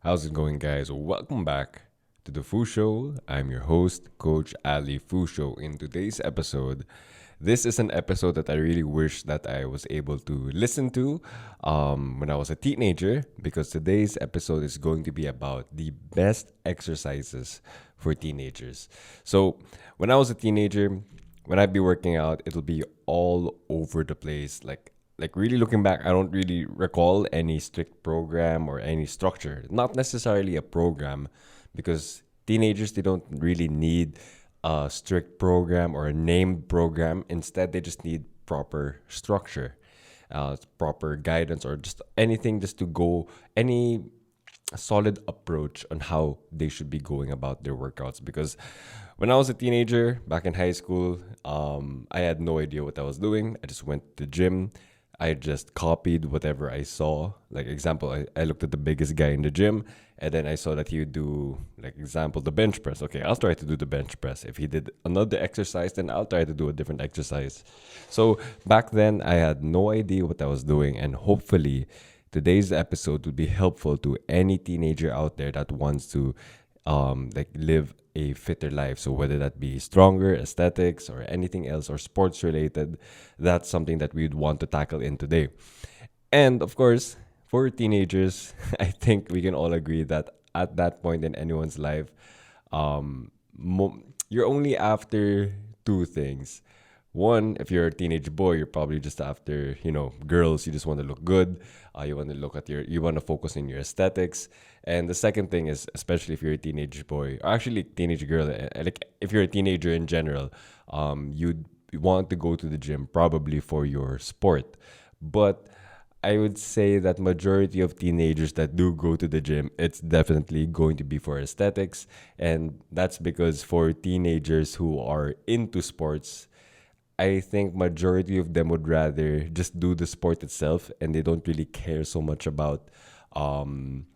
How's it going, guys? Welcome back to the Fu Show. I'm your host, Coach Ali Fusho. In today's episode, this is an episode that I really wish that I was able to listen to when I was a teenager, because today's episode is going to be about the best exercises for teenagers. So, when I was a teenager, when I'd be working out, it'll be all over the place. Like really looking back, I don't really recall any strict program or any structure. Not necessarily a program, because teenagers, they don't really need a strict program or a named program. Instead, they just need proper structure, proper guidance, or just anything just to go any solid approach on how they should be going about their workouts. Because when I was a teenager back in high school, I had no idea what I was doing. I just went to the gym. I just copied whatever I saw. Like example, I looked at the biggest guy in the gym, and then I saw that he would do, like example, the bench press. Okay, I'll try to do the bench press. If he did another exercise, then I'll try to do a different exercise. So back then I had no idea what I was doing, and hopefully today's episode would be helpful to any teenager out there that wants to like live a fitter life. So whether that be stronger, aesthetics, or anything else, or sports related, that's something that we'd want to tackle in today. And of course, for teenagers, I think we can all agree that at that point in anyone's life, you're only after two things. One, if you're a teenage boy, you're probably just after, girls. You just want to look good. You want to focus on your aesthetics. And the second thing is, especially if you're a teenage boy, or actually teenage girl, like if you're a teenager in general, you'd want to go to the gym probably for your sport. But I would say that majority of teenagers that do go to the gym, it's definitely going to be for aesthetics. And that's because for teenagers who are into sports, I think majority of them would rather just do the sport itself, and they don't really care so much about um,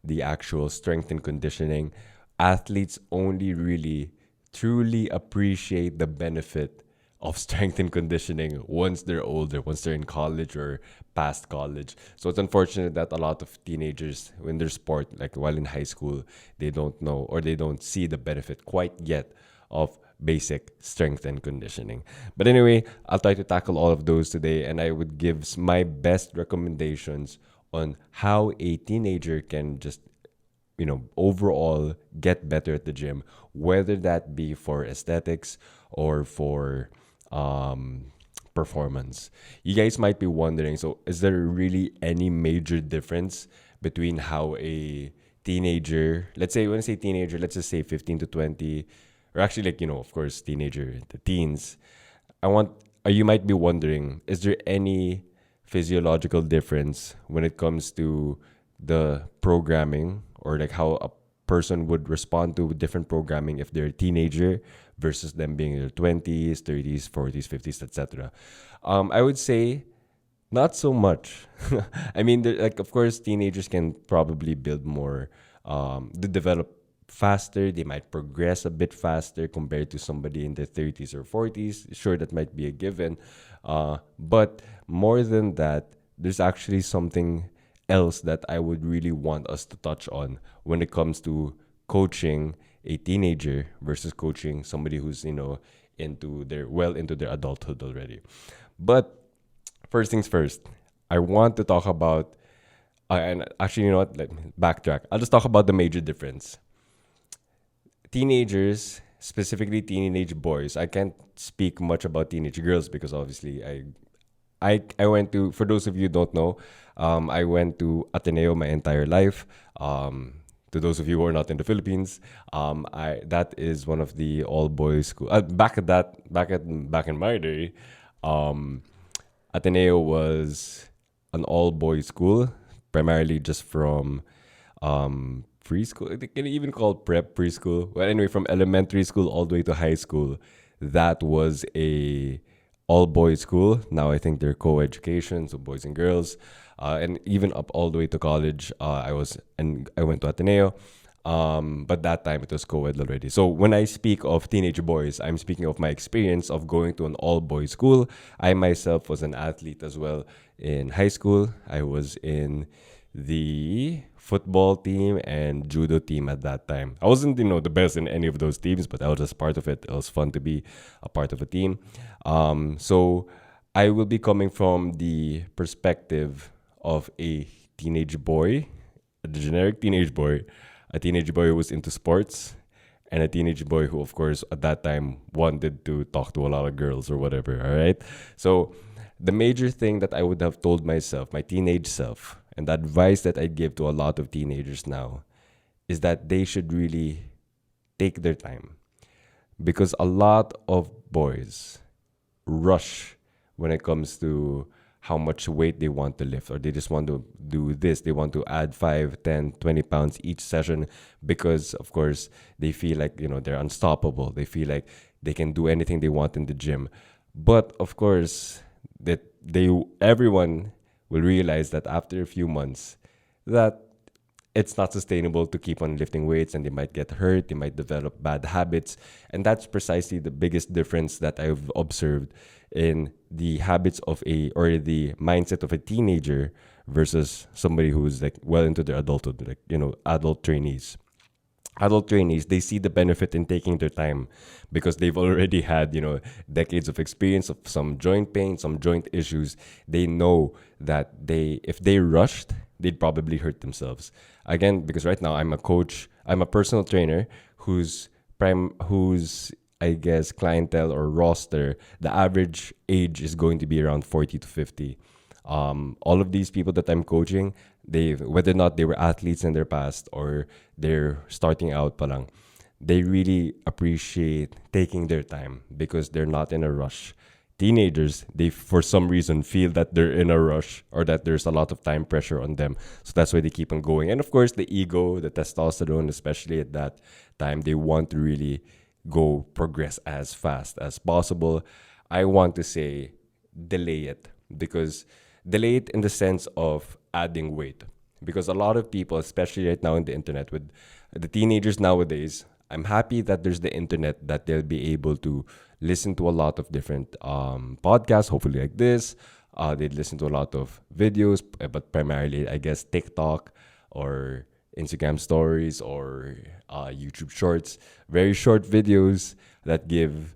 the actual strength and conditioning. Athletes only really truly appreciate the benefit of strength and conditioning once they're older, once they're in college or past college. So it's unfortunate that a lot of teenagers in their sport, like while in high school, they don't know or they don't see the benefit quite yet of basic strength and conditioning. But anyway, I'll try to tackle all of those today, and I would give my best recommendations on how a teenager can just overall get better at the gym, whether that be for aesthetics or for performance. You guys might be wondering, so is there really any major difference between how a teenager, let's say, when I say teenager, let's just say 15 to 20, or actually, like, of course, teenager, the teens. I want, you might be wondering, is there any physiological difference when it comes to the programming, or like how a person would respond to different programming if they're a teenager versus them being in their 20s, 30s, 40s, 50s, etc. I would say not so much. I mean, like, of course, teenagers can probably build more, they develop faster. They might progress a bit faster compared to somebody in their 30s or 40s. Sure, that might be a given. But more than that, there's actually something else that I would really want us to touch on when it comes to coaching a teenager versus coaching somebody who's, into their adulthood already. But first things first, I want to talk about, and actually, you know what? Let me backtrack. I'll just talk about the major difference. Teenagers, specifically teenage boys, I can't speak much about teenage girls because obviously I went to, for those of you who don't know, I went to Ateneo my entire life. To those of you who are not in the Philippines, I that is one of the all boys school. Back in my day, um, Ateneo was an all boys school, primarily just from preschool. They can even call prep preschool. Well, anyway, from elementary school all the way to high school, that was a all boys school. Now I think they're co-education, so boys and girls, and even up all the way to college. I went to Ateneo. But that time it was co-ed already. So when I speak of teenage boys, I'm speaking of my experience of going to an all-boys school. I myself was an athlete as well in high school. I was in the football team and judo team at that time. I wasn't, the best in any of those teams, but I was just part of it. It was fun to be a part of a team. So I will be coming from the perspective of a teenage boy, a generic teenage boy, a teenage boy who was into sports, and a teenage boy who, of course, at that time wanted to talk to a lot of girls or whatever. All right. So the major thing that I would have told myself, my teenage self, and the advice that I give to a lot of teenagers now is that they should really take their time, because a lot of boys rush when it comes to how much weight they want to lift, or they just want to do this. They want to add 5, 10, 20 pounds each session because, of course, they feel like, they're unstoppable. They feel like they can do anything they want in the gym. But, of course, that everyone will realize that after a few months that it's not sustainable to keep on lifting weights, and they might get hurt, they might develop bad habits. And that's precisely the biggest difference that I've observed in the habits of the mindset of a teenager versus somebody who's like well into their adulthood, like, adult trainees. Adult trainees, they see the benefit in taking their time because they've already had, decades of experience of some joint pain, some joint issues. They know that if they rushed, they'd probably hurt themselves. Again, because right now I'm a coach, I'm a personal trainer whose I guess clientele or roster, the average age is going to be around 40 to 50. All of these people that I'm coaching, whether or not they were athletes in their past or they're starting out palang, they really appreciate taking their time because they're not in a rush. Teenagers, they for some reason feel that they're in a rush or that there's a lot of time pressure on them. So that's why they keep on going. And of course, the ego, the testosterone, especially at that time, they want to really progress as fast as possible. I want to say delay it, because delay it in the sense of adding weight. Because a lot of people, especially right now in the internet, with the teenagers nowadays, I'm happy that there's the internet, that they'll be able to listen to a lot of different podcasts, hopefully like this. They'd listen to a lot of videos, but primarily, I guess, TikTok or Instagram stories or YouTube shorts, very short videos that give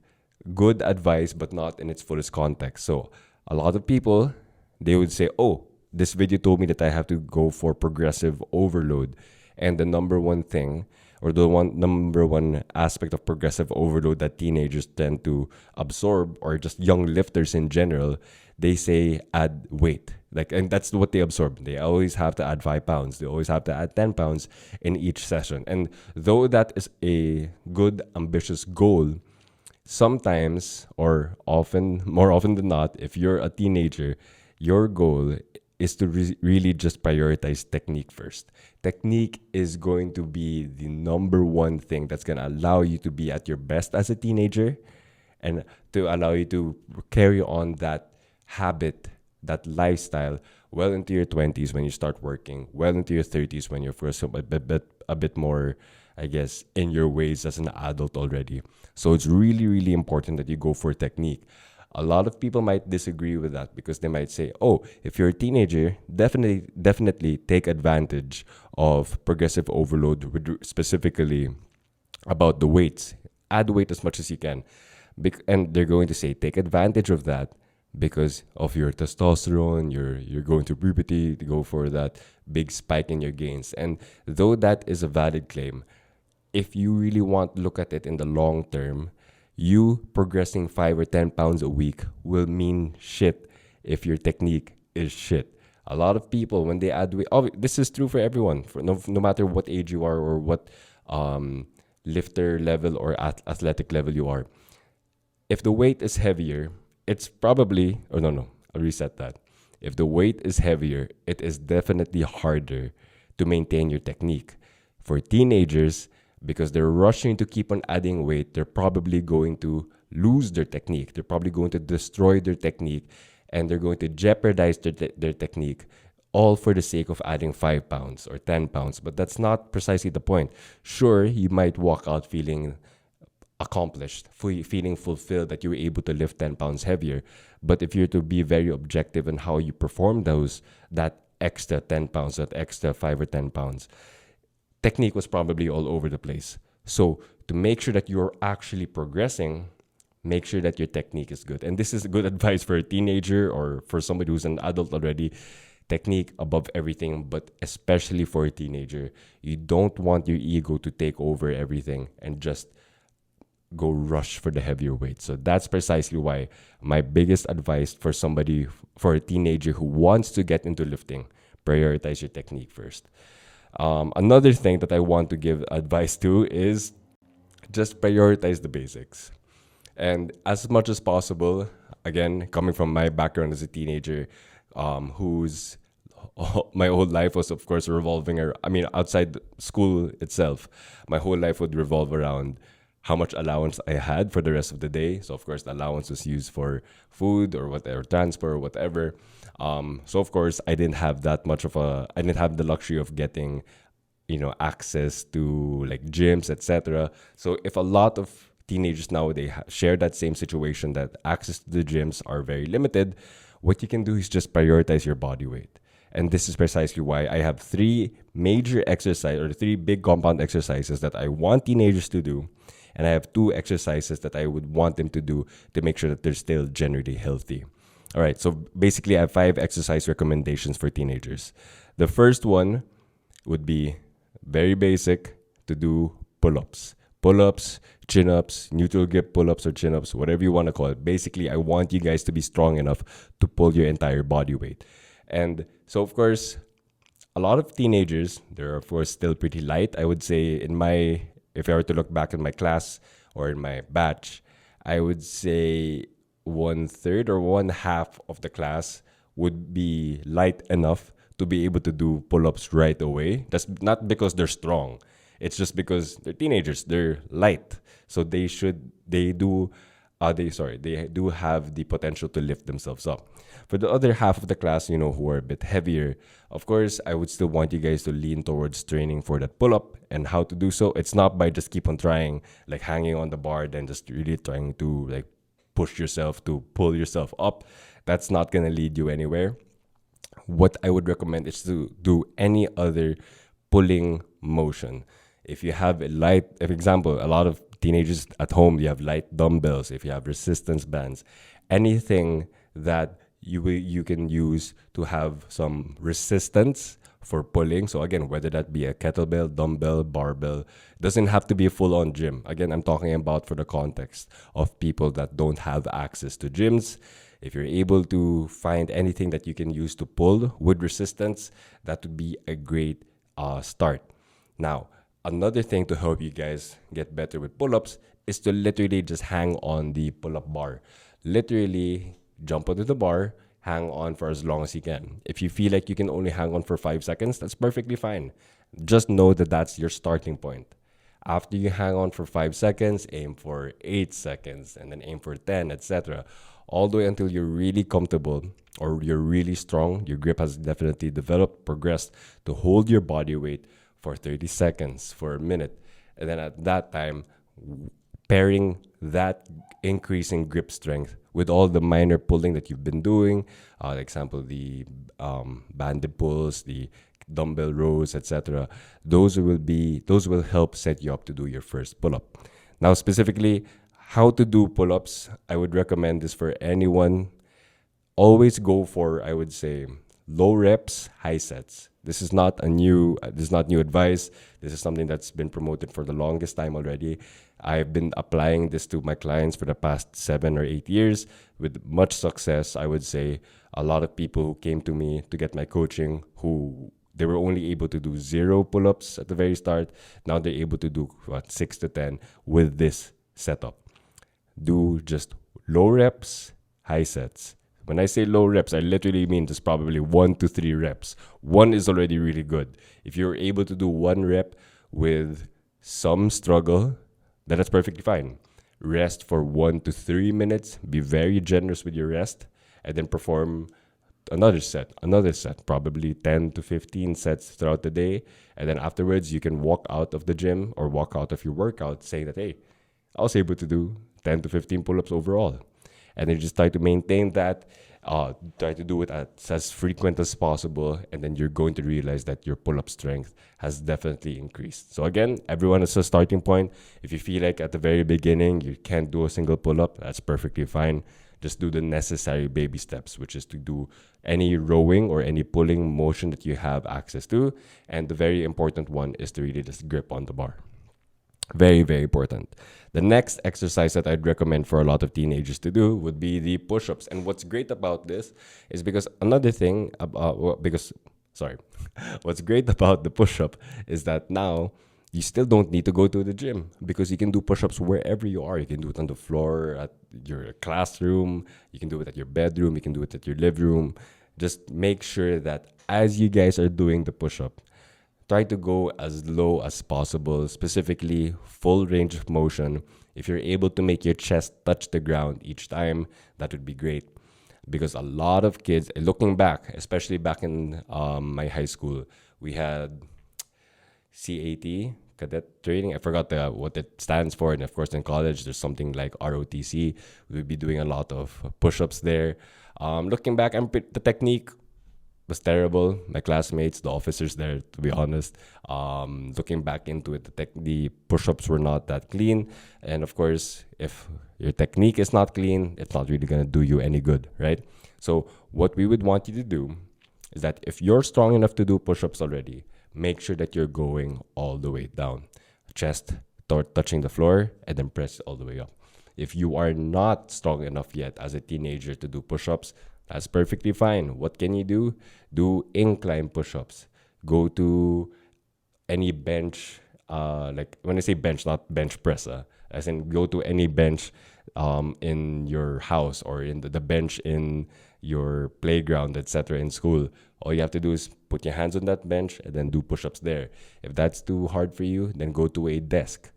good advice, but not in its fullest context. So a lot of people, they would say, oh, this video told me that I have to go for progressive overload. And the number one thing, or number one aspect of progressive overload that teenagers tend to absorb, or just young lifters in general, they say add weight. And that's what they absorb. They always have to add 5 pounds. They always have to add 10 pounds in each session. And though that is a good, ambitious goal, sometimes, or more often than not, if you're a teenager, your goal is to really just prioritize technique first. Technique is going to be the number one thing that's going to allow you to be at your best as a teenager, and to allow you to carry on that habit, that lifestyle, well into your 20s when you start working, well into your 30s when you're first a bit more, I guess, in your ways as an adult already. So it's really, really important that you go for technique. A lot of people might disagree with that because they might say, oh, if you're a teenager, definitely take advantage of progressive overload, specifically about the weights. Add weight as much as you can. And they're going to say, take advantage of that because of your testosterone, you're going through puberty to go for that big spike in your gains. And though that is a valid claim, if you really want to look at it in the long term, you progressing 5 or 10 pounds a week will mean shit if your technique is shit. A lot of people, when they add weight, this is true for everyone, for no matter what age you are or what lifter level or athletic level you are. If the weight is heavier, it's probably, I'll reset that. If the weight is heavier, it is definitely harder to maintain your technique. For teenagers, because they're rushing to keep on adding weight, they're probably going to lose their technique. They're probably going to destroy their technique, and they're going to jeopardize their technique, all for the sake of adding 5 pounds or 10 pounds. But that's not precisely the point. Sure, you might walk out feeling accomplished, feeling fulfilled that you were able to lift 10 pounds heavier. But if you're to be very objective in how you perform that extra 10 pounds, that extra 5 or 10 pounds. Technique was probably all over the place. So to make sure that you're actually progressing, make sure that your technique is good. And this is good advice for a teenager or for somebody who's an adult already. Technique above everything, but especially for a teenager. You don't want your ego to take over everything and just go rush for the heavier weight. So that's precisely why my biggest advice for somebody, for a teenager who wants to get into lifting, prioritize your technique first. Another thing that I want to give advice to is just prioritize the basics. And as much as possible, again, coming from my background as a teenager, whose my whole life was, of course, revolving around, I mean, outside school itself, my whole life would revolve around how much allowance I had for the rest of the day. So, of course, the allowance was used for food or whatever, transport or whatever. So, of course, I didn't have I didn't have the luxury of getting, access to like gyms, etc. So, if a lot of teenagers nowadays share that same situation, that access to the gyms are very limited, what you can do is just prioritize your body weight. And this is precisely why I have 3 major exercises or 3 big compound exercises that I want teenagers to do. And I have 2 exercises that I would want them to do to make sure that they're still generally healthy. All right, so basically I have 5 exercise recommendations for teenagers. The first one would be very basic, to do pull-ups. Pull-ups, chin-ups, neutral grip pull-ups or chin-ups, whatever you want to call it. Basically, I want you guys to be strong enough to pull your entire body weight. And so, of course, a lot of teenagers, they're, of course, still pretty light. I would say if I were to look back in my class or in my batch, I would say 1/3 or 1/2 of the class would be light enough to be able to do pull-ups right away. That's not because they're strong. It's just because they're teenagers, they're light. So they do have the potential to lift themselves up. For the other half of the class, who are a bit heavier, of course, I would still want you guys to lean towards training for that pull-up. And how to do so, it's not by just keep on trying, like hanging on the bar, then just really trying to like push yourself to pull yourself up. That's not going to lead you anywhere. What I would recommend is to do any other pulling motion. If you have for example, a lot of teenagers at home, you have light dumbbells, if you have resistance bands, anything that you can use to have some resistance for pulling. So again, whether that be a kettlebell, dumbbell, barbell, doesn't have to be a full-on gym. Again, I'm talking about for the context of people that don't have access to gyms. If you're able to find anything that you can use to pull with resistance, that would be a great start. Now, another thing to help you guys get better with pull-ups is to literally just hang on the pull-up bar. Literally jump onto the bar, hang on for as long as you can. If you feel like you can only hang on for 5 seconds, that's perfectly fine. Just know that that's your starting point. After you hang on for 5 seconds, aim for 8 seconds, and then aim for 10, etc. All the way until you're really comfortable or you're really strong. Your grip has definitely developed, progressed to hold your body weight for 30 seconds, for a minute. And then at that time, pairing that increasing grip strength with all the minor pulling that you've been doing, for example, the banded pulls, the dumbbell rows, etc. Those will help set you up to do your first pull-up. Now, specifically, how to do pull-ups, I would recommend this for anyone. Always go for, I would say, low reps, high sets. This is not new advice. This is something that's been promoted for the longest time already. I've been applying this to my clients for the past 7 or 8 years with much success. I would say a lot of people who came to me to get my coaching, who they were only able to do 0 pull-ups at the very start. Now they're able to do 6 to 10 with this setup. Do just low reps, high sets. When I say low reps, I literally mean just probably 1 to 3 reps. 1 is already really good. If you're able to do 1 rep with some struggle, then that's perfectly fine. Rest for 1 to 3 minutes. Be very generous with your rest. And then perform another set, probably 10 to 15 sets throughout the day. And then afterwards, you can walk out of the gym or walk out of your workout saying that, hey, I was able to do 10 to 15 pull-ups overall. and then just try to maintain that. Try to do it as frequent as possible, and then you're going to realize that your pull-up strength has definitely increased. So again, everyone is a starting point. If you feel like at the very beginning you can't do a single pull-up, that's perfectly fine. Just do the necessary baby steps, which is to do any rowing or any pulling motion that you have access to. And the very important one is to really just grip on the bar. Very, very important. The next exercise that I'd recommend for a lot of teenagers to do would be the push-ups. And what's great about this is because another thing sorry, what's great about the push-up is that now you still don't need to go to the gym because you can do push-ups wherever you are. You can do it on the floor, at your classroom, you can do it at your bedroom, you can do it at your living room. Just make sure that as you guys are doing the push-up, try to go as low as possible, specifically full range of motion. If you're able to make your chest touch the ground each time, that would be great. Because a lot of kids, looking back, especially back in my high school, we had CAT, cadet training. I forgot what it stands for. And of course, in college, there's something like ROTC. We'll be doing a lot of push-ups there. Looking back, the technique was terrible. My classmates, the officers there, to be honest. Looking back into it, the push-ups were not that clean. And of course, if your technique is not clean, it's not really going to do you any good, right? So what we would want you to do is that if you're strong enough to do push-ups already, make sure that you're going all the way down. Chest touching the floor, and then press all the way up. If you are not strong enough yet as a teenager to do push-ups, that's perfectly fine. What can you do? Do incline push-ups. Go to any bench, like when I say bench, not bench press, as in go to any bench in your house or in the bench in your playground, etc. in school. All you have to do is put your hands on that bench and then do push-ups there. If that's too hard for you, then go to a desk.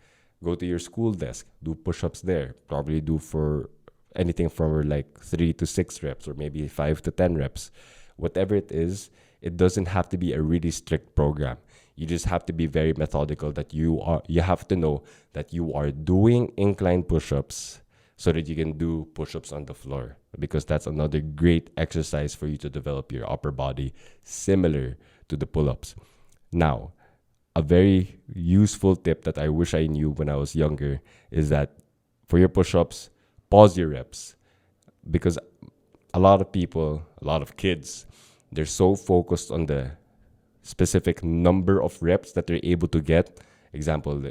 Go to your school desk. Do push-ups there. Probably do for anything from like 3 to 6 reps or maybe 5 to 10 reps. Whatever it is, it doesn't have to be a really strict program. You just have to be very methodical that you have to know that you are doing incline push-ups so that you can do push-ups on the floor, because that's another great exercise for you to develop your upper body similar to the pull-ups. Now, a very useful tip that I wish I knew when I was younger is that for your push-ups, pause your reps, because a lot of people, a lot of kids, they're so focused on the specific number of reps that they're able to get. Example,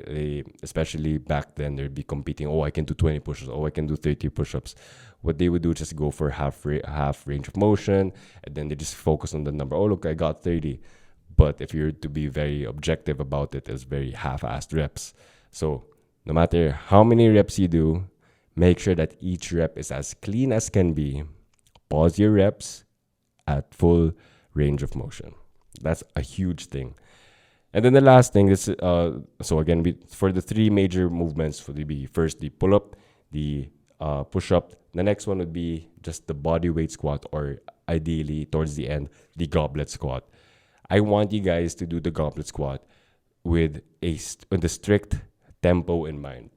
especially back then, they'd be competing. Oh, I can do 20 push-ups. Oh, I can do 30 push-ups. What they would do is just go for half range of motion, and then they just focus on the number. Oh, look, I got 30. But if you're to be very objective about it, it's very half-assed reps. So no matter how many reps you do, make sure that each rep is as clean as can be. Pause your reps at full range of motion. That's a huge thing. And then the last thing is, so again, for the 3 major movements, would be first the pull-up, the push-up. The next one would be just the body weight squat, or ideally, towards the end, the goblet squat. I want you guys to do the goblet squat with a strict tempo in mind.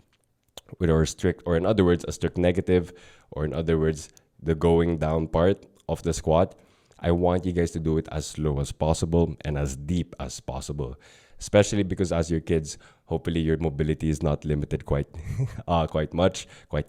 Or in other words, a strict negative, or in other words, the going down part of the squat. I want you guys to do it as slow as possible and as deep as possible, especially because as your kids, hopefully your mobility is not limited quite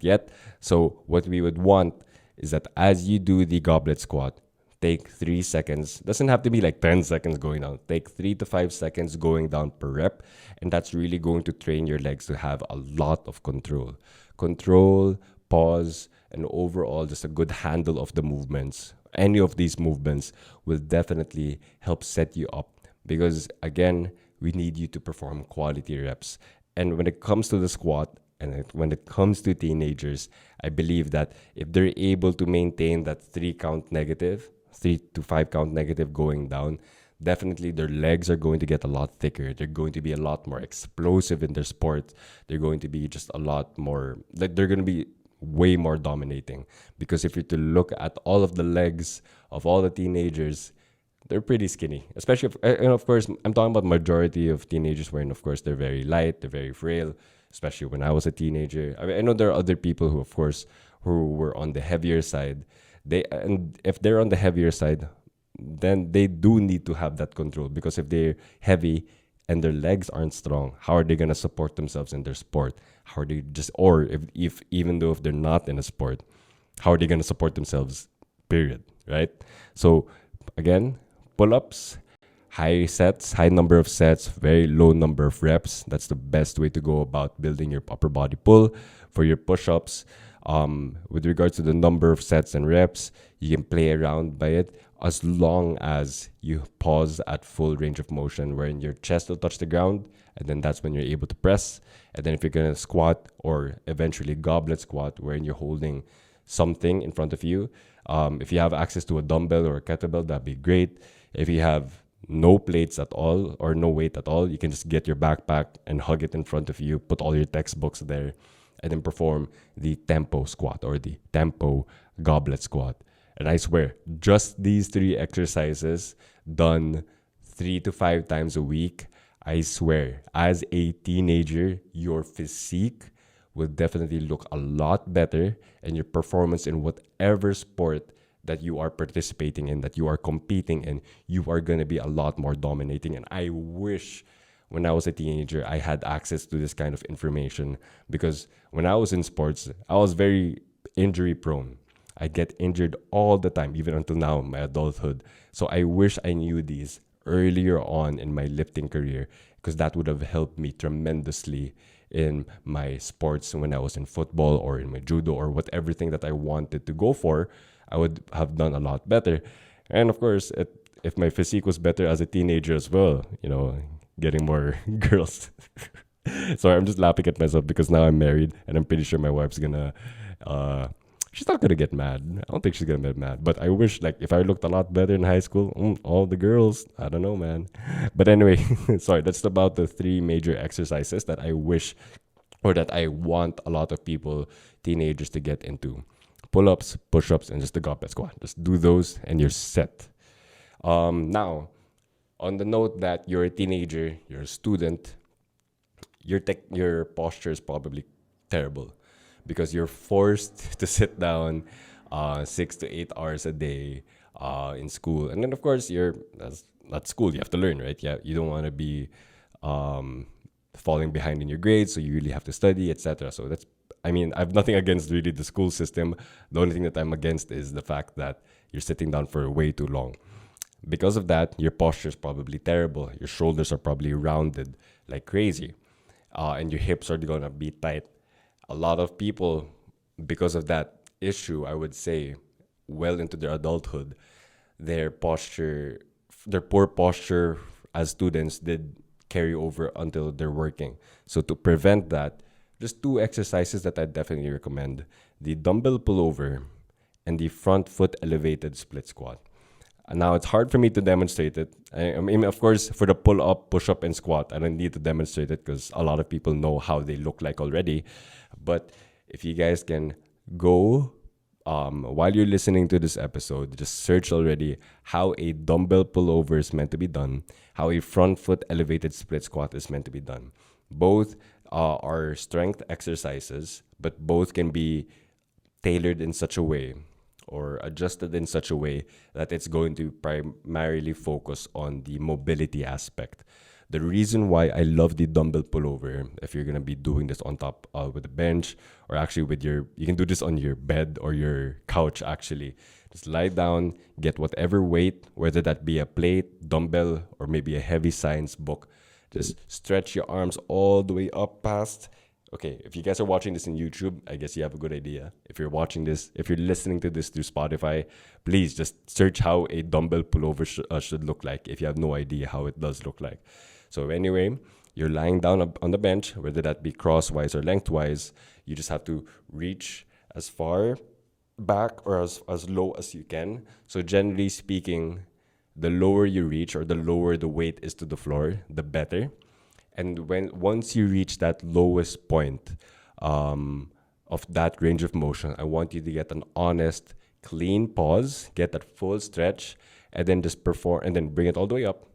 yet. So what we would want is that as you do the goblet squat, take 3 seconds. Doesn't have to be like 10 seconds going down. Take 3 to 5 seconds going down per rep. And that's really going to train your legs to have a lot of control. Control, pause, and overall just a good handle of the movements. Any of these movements will definitely help set you up, because again, we need you to perform quality reps. And when it comes to the squat, and when it comes to teenagers, I believe that if they're able to maintain that 3 to 5 count negative going down, definitely their legs are going to get a lot thicker. They're going to be a lot more explosive in their sport. They're going to be just a lot more, like they're going to be way more dominating. Because if you're to look at all of the legs of all the teenagers, they're pretty skinny. Especially and of course, I'm talking about majority of teenagers wherein, of course, they're very light, they're very frail, especially when I was a teenager. I know there are other people who, of course, who were on the heavier side. And if they're on the heavier side, then they do need to have that control, because if they're heavy and their legs aren't strong, how are they gonna support themselves in their sport? How are they just, or if even though if they're not in a sport, how are they gonna support themselves? Period. Right? So again, pull-ups, high sets, high number of sets, very low number of reps. That's the best way to go about building your upper body pull. For your push-ups, with regards to the number of sets and reps, you can play around by it as long as you pause at full range of motion, wherein your chest will touch the ground, and then that's when you're able to press. And then if you're gonna squat, or eventually goblet squat, wherein you're holding something in front of you, if you have access to a dumbbell or a kettlebell, that'd be great. If you have no plates at all or no weight at all, you can just get your backpack and hug it in front of you, put all your textbooks there, and then perform the tempo squat or the tempo goblet squat. And I swear, just these 3 exercises done 3 to 5 times a week, I swear, as a teenager, your physique will definitely look a lot better, and your performance in whatever sport that you are participating in, that you are competing in, you are going to be a lot more dominating. And I wish when I was a teenager, I had access to this kind of information, because when I was in sports, I was very injury prone. I get injured all the time, even until now, my adulthood. So I wish I knew these earlier on in my lifting career, because that would have helped me tremendously in my sports when I was in football or in my judo or whatever thing that I wanted to go for. I would have done a lot better. And of course, if my physique was better as a teenager as well, getting more girls. Sorry, I'm just laughing at myself because now I'm married, and I'm pretty sure my wife's gonna she's not gonna get mad. I don't think she's gonna get mad. But I wish, like, if I looked a lot better in high school, all the girls, I don't know, man. But anyway, sorry, that's about the 3 major exercises that I wish, or that I want a lot of people, teenagers, to get into. Pull-ups, push-ups, and just the goblet squat. Just do those and you're set. Now, on the note that you're a teenager, you're a student, your posture is probably terrible, because you're forced to sit down 6 to 8 hours a day in school. And then, of course, that's school. You have to learn, right? Yeah, you don't want to be falling behind in your grades, so you really have to study, etc. So I have nothing against really the school system. The only thing that I'm against is the fact that you're sitting down for way too long. Because of that, your posture is probably terrible. Your shoulders are probably rounded like crazy. And your hips are going to be tight. A lot of people, because of that issue, I would say, well into their adulthood, their poor posture as students did carry over until they're working. So to prevent that, just 2 exercises that I definitely recommend: the dumbbell pullover and the front foot elevated split squat. Now, it's hard for me to demonstrate it. I mean, of course, for the pull-up, push-up, and squat, I don't need to demonstrate it because a lot of people know how they look like already. But if you guys can go, while you're listening to this episode, just search already how a dumbbell pullover is meant to be done, how a front foot elevated split squat is meant to be done. Both are strength exercises, but both can be tailored in such a way, or adjusted in such a way, that it's going to primarily focus on the mobility aspect. The reason why I love the dumbbell pullover, if you're going to be doing this on top with a bench, or actually you can do this on your bed or your couch actually. Just lie down, get whatever weight, whether that be a plate, dumbbell, or maybe a heavy science book. Just stretch your arms all the way up past. Okay, if you guys are watching this in YouTube, I guess you have a good idea. If you're listening to this through Spotify, please just search how a dumbbell pullover should look like if you have no idea how it does look like. So anyway, you're lying down on the bench, whether that be crosswise or lengthwise. You just have to reach as far back or as low as you can. So generally speaking, the lower you reach, or the lower the weight is to the floor, the better. And once you reach that lowest point of that range of motion, I want you to get an honest, clean pause, get that full stretch, and then just perform, and then bring it all the way up,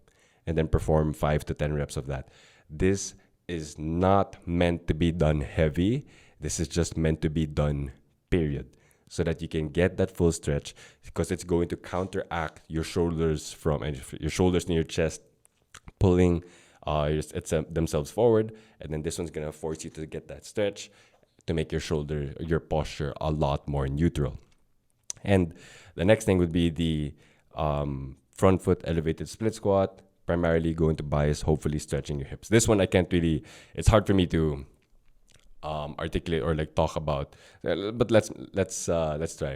and then perform 5 to 10 reps of that. This is not meant to be done heavy. This is just meant to be done period, so that you can get that full stretch, because it's going to counteract your shoulders from and your shoulders near your chest pulling themselves forward, and then this one's gonna force you to get that stretch to make your posture a lot more neutral. And the next thing would be the front foot elevated split squat, primarily going to bias, hopefully stretching your hips. This one I can't really. It's hard for me to articulate or like talk about, but let's try.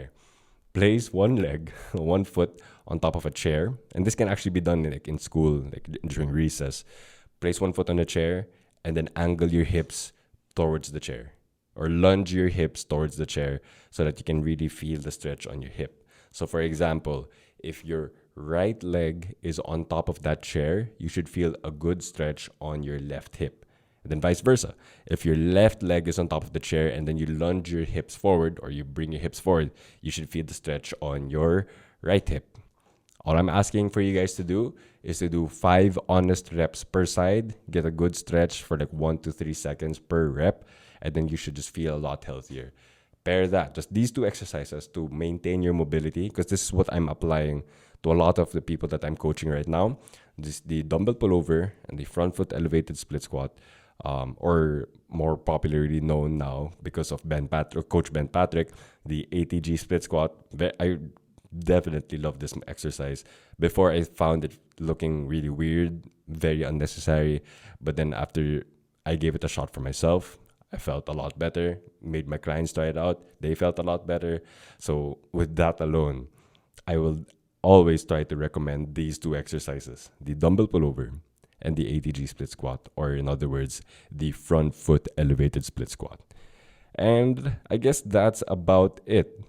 Place one leg, one foot on top of a chair, and this can actually be done like in school, like during recess. Place one foot on a chair, and then angle your hips towards the chair, or lunge your hips towards the chair, so that you can really feel the stretch on your hip. So, for example, if your right leg is on top of that chair, you should feel a good stretch on your left hip. And then vice versa. If your left leg is on top of the chair and then you lunge your hips forward, or you bring your hips forward, you should feel the stretch on your right hip. All I'm asking for you guys to do is to do 5 honest reps per side. Get a good stretch for like 1 to 3 seconds per rep, and then you should just feel a lot healthier. Pair that, just these 2 exercises to maintain your mobility, because this is what I'm applying to a lot of the people that I'm coaching right now. This the dumbbell pullover and the front foot elevated split squat, or more popularly known now because of Coach Ben Patrick, the ATG split squat. I definitely love this exercise. Before, I found it looking really weird, very unnecessary, but then after I gave it a shot for myself, I felt a lot better. Made my clients try it out. They felt a lot better. So with that alone, I will always try to recommend these 2 exercises: the dumbbell pullover and the ATG split squat, or in other words, the front foot elevated split squat. And I guess that's about it.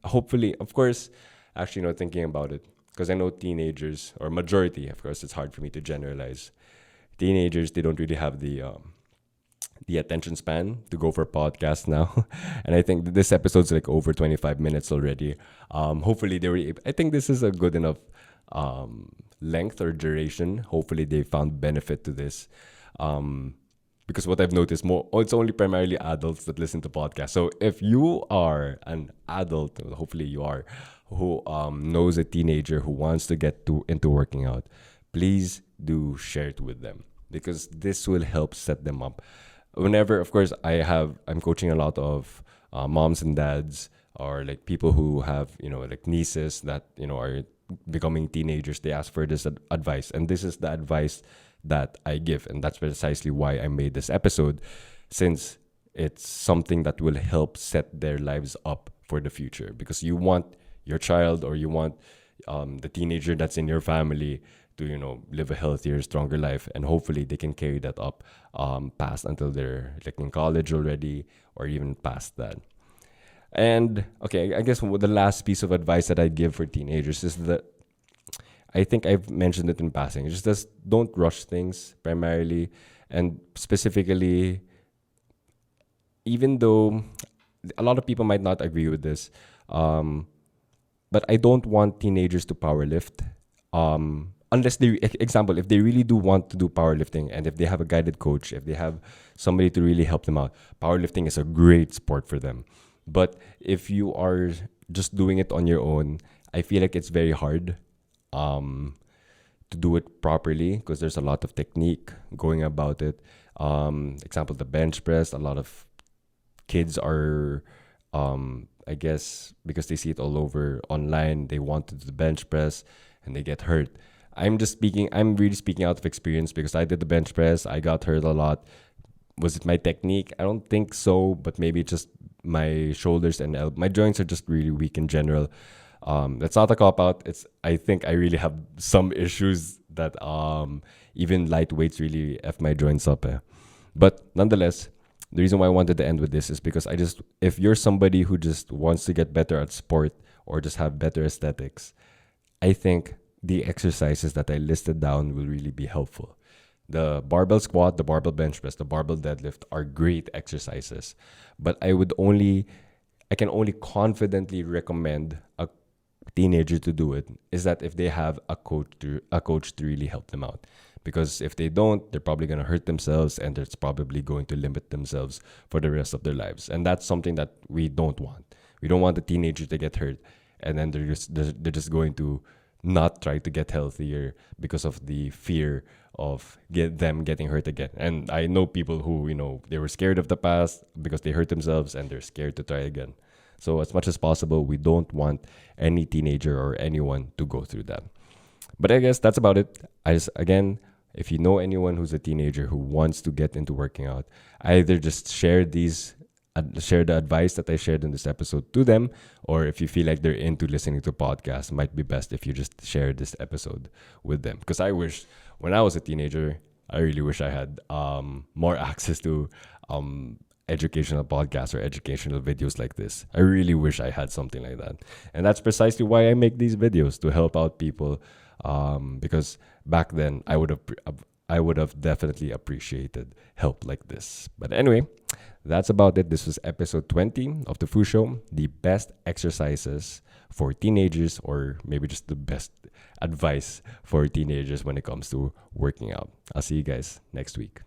Hopefully, of course, actually, thinking about it, because I know teenagers, or majority, of course, it's hard for me to generalize. Teenagers, they don't really have the attention span to go for podcasts now. And I think this episode's like over 25 minutes already. Hopefully I think this is a good enough length or duration. Hopefully they found benefit to this. Because what I've noticed it's only primarily adults that listen to podcasts. So if you are an adult, hopefully you are, who knows a teenager who wants to get into working out, please do share it with them, because this will help set them up. Whenever, of course, I'm coaching a lot of moms and dads, or like people who have, like nieces that, are becoming teenagers. They ask for this advice, and this is the advice that I give. And that's precisely why I made this episode, since it's something that will help set their lives up for the future, because you want your child, or you want the teenager that's in your family to live a healthier, stronger life, and hopefully they can carry that up past until they're like in college already, or even past that. And okay, I guess the last piece of advice that I give for teenagers is that, I think I've mentioned it in passing, just don't rush things primarily, and specifically, even though a lot of people might not agree with this, but I don't want teenagers to powerlift. Unless example, if they really do want to do powerlifting, and if they have a guided coach, if they have somebody to really help them out, powerlifting is a great sport for them. But if you are just doing it on your own, I feel like it's very hard to do it properly, because there's a lot of technique going about it. Example, the bench press, a lot of kids are, I guess, because they see it all over online, they want to do the bench press and they get hurt. I'm really speaking out of experience, because I did the bench press. I got hurt a lot. Was it my technique? I don't think so, but maybe just my shoulders and my joints are just really weak in general. That's not a cop out. I think I really have some issues that even light weights really F my joints up. But nonetheless, the reason why I wanted to end with this is because if you're somebody who just wants to get better at sport, or just have better aesthetics, I think the exercises that I listed down will really be helpful. The barbell squat, the barbell bench press, the barbell deadlift are great exercises, but I can only confidently recommend a teenager to do it is that if they have a coach to really help them out. Because if they don't, they're probably going to hurt themselves, and it's probably going to limit themselves for the rest of their lives. And that's something that we don't want. We don't want the teenager to get hurt, and then they're just going to not try to get healthier because of the fear of them getting hurt again. And I know people who, they were scared of the past because they hurt themselves, and they're scared to try again. So as much as possible, we don't want any teenager or anyone to go through that. But I guess that's about it. Again, if you know anyone who's a teenager who wants to get into working out, either just share the advice that I shared in this episode to them, or if you feel like they're into listening to podcasts, might be best if you just share this episode with them. Because I wish, when I was a teenager, I really wish I had more access to educational podcasts or educational videos like this. I really wish I had something like that. And that's precisely why I make these videos, to help out people. Because back then I would have definitely appreciated help like this. But anyway, that's about it. This was episode 20 of the Foo Show, the best exercises for teenagers, or maybe just the best advice for teenagers when it comes to working out. I'll see you guys next week.